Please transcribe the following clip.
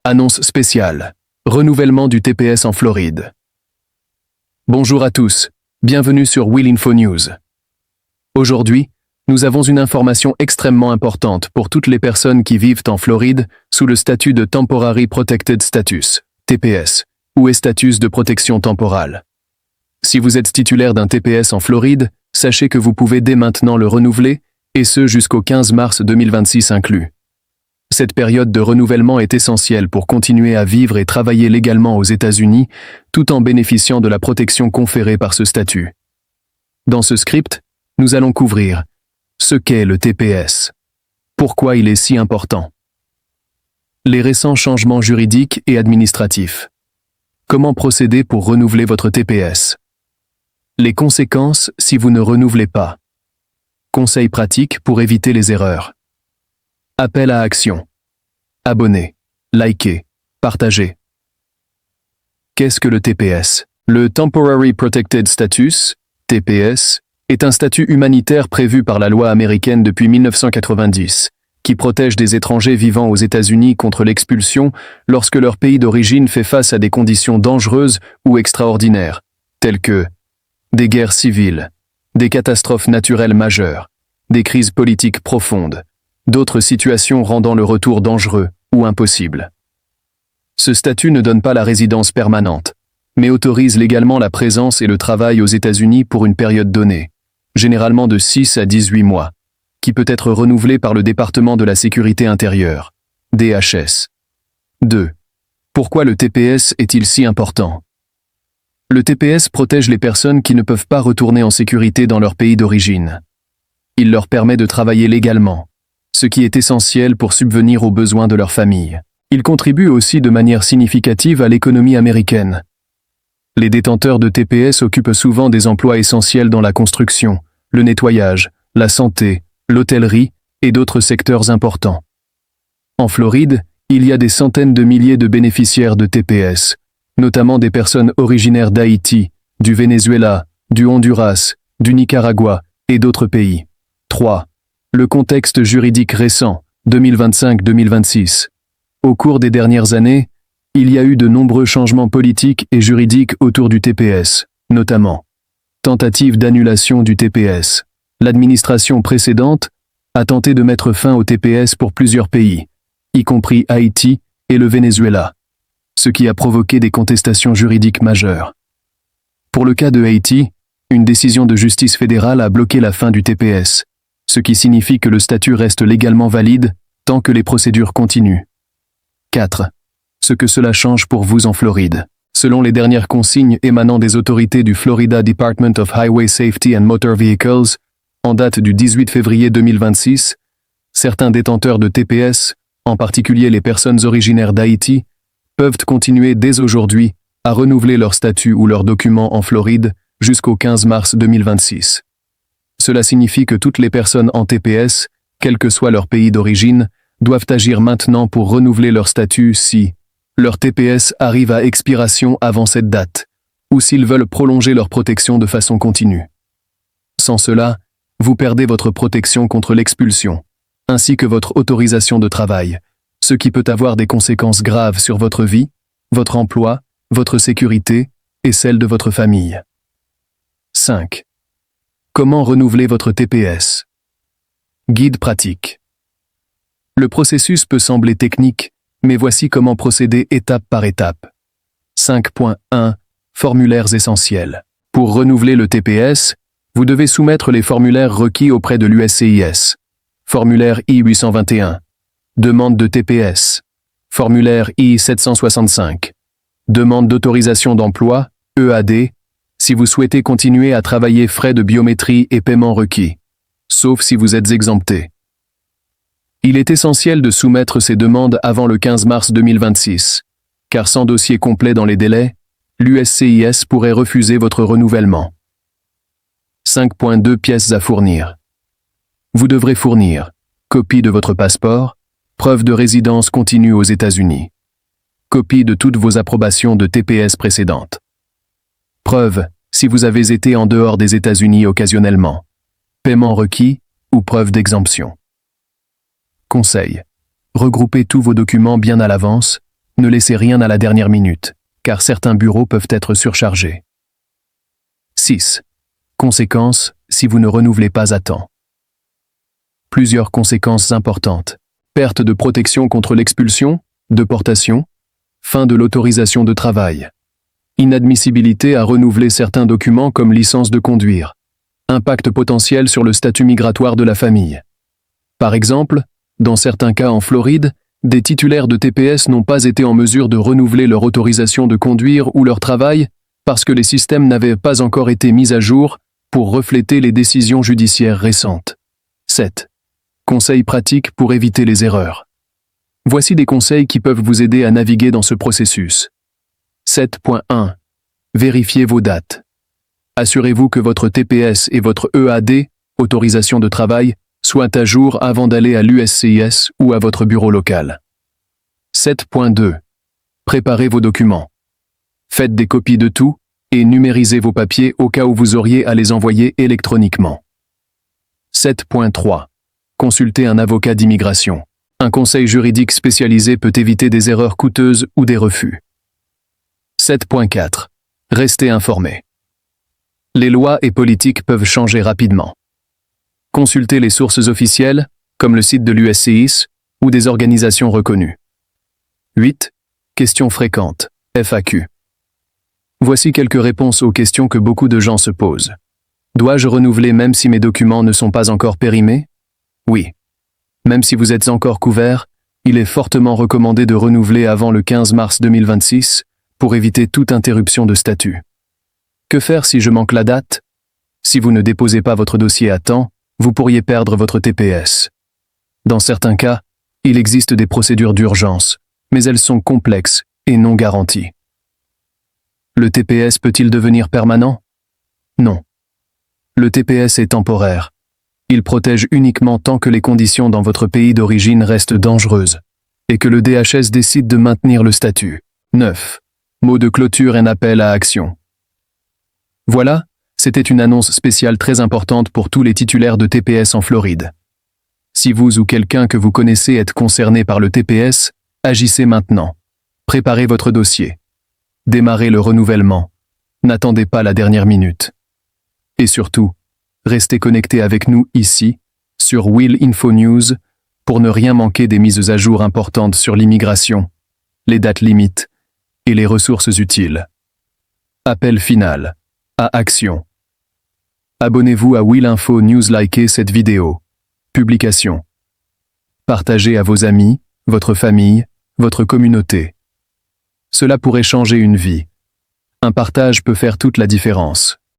Annonce spéciale. Renouvellement du TPS en Floride. Bonjour à tous, bienvenue sur Will Info News. Aujourd'hui, nous avons une information extrêmement importante pour toutes les personnes qui vivent en Floride sous le statut de Temporary Protected Status, TPS, ou status de protection temporale. Si vous êtes titulaire d'un TPS en Floride, sachez que vous pouvez dès maintenant le renouveler, et ce jusqu'au 15 mars 2026 inclus. Cette période de renouvellement est essentielle pour continuer à vivre et travailler légalement aux États-Unis, tout en bénéficiant de la protection conférée par ce statut. Dans ce script, nous allons couvrir ce qu'est le TPS, pourquoi il est si important, les récents changements juridiques et administratifs, comment procéder pour renouveler votre TPS, les conséquences si vous ne renouvelez pas, conseils pratiques pour éviter les erreurs. Appel à action. Abonnez, likez, partagez. Qu'est-ce que le TPS? Le Temporary Protected Status, TPS, est un statut humanitaire prévu par la loi américaine depuis 1990, qui protège des étrangers vivant aux États-Unis contre l'expulsion lorsque leur pays d'origine fait face à des conditions dangereuses ou extraordinaires, telles que des guerres civiles, des catastrophes naturelles majeures, des crises politiques profondes, d'autres situations rendant le retour dangereux ou impossible. Ce statut ne donne pas la résidence permanente, mais autorise légalement la présence et le travail aux États-Unis pour une période donnée, généralement de 6 à 18 mois, qui peut être renouvelée par le département de la sécurité intérieure, DHS. 2. Pourquoi le TPS est-il si important? Le TPS protège les personnes qui ne peuvent pas retourner en sécurité dans leur pays d'origine. Il leur permet de travailler légalement, ce qui est essentiel pour subvenir aux besoins de leur famille. Il contribue aussi de manière significative à l'économie américaine. Les détenteurs de TPS occupent souvent des emplois essentiels dans la construction, le nettoyage, la santé, l'hôtellerie et d'autres secteurs importants. En Floride, il y a des centaines de milliers de bénéficiaires de TPS, notamment des personnes originaires d'Haïti, du Venezuela, du Honduras, du Nicaragua et d'autres pays. 3. Le contexte juridique récent, 2025-2026. Au cours des dernières années, il y a eu de nombreux changements politiques et juridiques autour du TPS, notamment tentative d'annulation du TPS. L'administration précédente a tenté de mettre fin au TPS pour plusieurs pays, y compris Haïti et le Venezuela, ce qui a provoqué des contestations juridiques majeures. Pour le cas de Haïti, une décision de justice fédérale a bloqué la fin du TPS, ce qui signifie que le statut reste légalement valide tant que les procédures continuent. 4. Ce que cela change pour vous en Floride. Selon les dernières consignes émanant des autorités du Florida Department of Highway Safety and Motor Vehicles, en date du 18 février 2026, certains détenteurs de TPS, en particulier les personnes originaires d'Haïti, peuvent continuer dès aujourd'hui à renouveler leur statut ou leurs documents en Floride jusqu'au 15 mars 2026. Cela signifie que toutes les personnes en TPS, quel que soit leur pays d'origine, doivent agir maintenant pour renouveler leur statut si leur TPS arrive à expiration avant cette date, ou s'ils veulent prolonger leur protection de façon continue. Sans cela, vous perdez votre protection contre l'expulsion, ainsi que votre autorisation de travail, ce qui peut avoir des conséquences graves sur votre vie, votre emploi, votre sécurité et celle de votre famille. 5. Comment renouveler votre TPS? Guide pratique. Le processus peut sembler technique, mais voici comment procéder étape par étape. 5.1. Formulaires essentiels. Pour renouveler le TPS, vous devez soumettre les formulaires requis auprès de l'USCIS. Formulaire I-821. Demande de TPS. Formulaire I-765. Demande d'autorisation d'emploi, EAD, si vous souhaitez continuer à travailler, frais de biométrie et paiement requis, sauf si vous êtes exempté. Il est essentiel de soumettre ces demandes avant le 15 mars 2026, car sans dossier complet dans les délais, l'USCIS pourrait refuser votre renouvellement. 5.2 Pièces à fournir. Vous devrez fournir copie de votre passeport, preuve de résidence continue aux États-Unis, copie de toutes vos approbations de TPS précédentes, preuve si vous avez été en dehors des États-Unis occasionnellement, paiement requis ou preuve d'exemption. Conseil. Regroupez tous vos documents bien à l'avance, Ne laissez rien à la dernière minute, car certains bureaux peuvent être surchargés. 6. Conséquences si vous ne renouvelez pas à temps. Plusieurs conséquences importantes. Perte de protection contre l'expulsion, déportation, fin de l'autorisation de travail. Inadmissibilité à renouveler certains documents comme licence de conduire. Impact potentiel sur le statut migratoire de la famille. Par exemple, dans certains cas en Floride, des titulaires de TPS n'ont pas été en mesure de renouveler leur autorisation de conduire ou leur travail parce que les systèmes n'avaient pas encore été mis à jour pour refléter les décisions judiciaires récentes. 7. Conseils pratiques pour éviter les erreurs. Voici des conseils qui peuvent vous aider à naviguer dans ce processus. 7.1. Vérifiez vos dates. Assurez-vous que votre TPS et votre EAD, autorisation de travail, soient à jour avant d'aller à l'USCIS ou à votre bureau local. 7.2. Préparez vos documents. Faites des copies de tout et numérisez vos papiers au cas où vous auriez à les envoyer électroniquement. 7.3. Consultez un avocat d'immigration. Un conseil juridique spécialisé peut éviter des erreurs coûteuses ou des refus. 7.4. Restez informé. Les lois et politiques peuvent changer rapidement. Consultez les sources officielles, comme le site de l'USCIS ou des organisations reconnues. 8. Questions fréquentes, FAQ. Voici quelques réponses aux questions que beaucoup de gens se posent. Dois-je renouveler même si mes documents ne sont pas encore périmés? Oui. Même si vous êtes encore couvert, il est fortement recommandé de renouveler avant le 15 mars 2026 pour éviter toute interruption de statut. Que faire si je manque la date? Si vous ne déposez pas votre dossier à temps, vous pourriez perdre votre TPS. Dans certains cas, il existe des procédures d'urgence, mais elles sont complexes et non garanties. Le TPS peut-il devenir permanent? Non. Le TPS est temporaire. Il protège uniquement tant que les conditions dans votre pays d'origine restent dangereuses et que le DHS décide de maintenir le statut. 9. Mot de clôture et appel à action. Voilà, c'était une annonce spéciale très importante pour tous les titulaires de TPS en Floride. Si vous ou quelqu'un que vous connaissez êtes concerné par le TPS, agissez maintenant. Préparez votre dossier. Démarrez le renouvellement. N'attendez pas la dernière minute. Et surtout, restez connectés avec nous ici, sur Will Info News, pour ne rien manquer des mises à jour importantes sur l'immigration, les dates limites et les ressources utiles. Appel final. À action. Abonnez-vous à Will Info News, likez cette vidéo. Publication. Partagez à vos amis, votre famille, votre communauté. Cela pourrait changer une vie. Un partage peut faire toute la différence.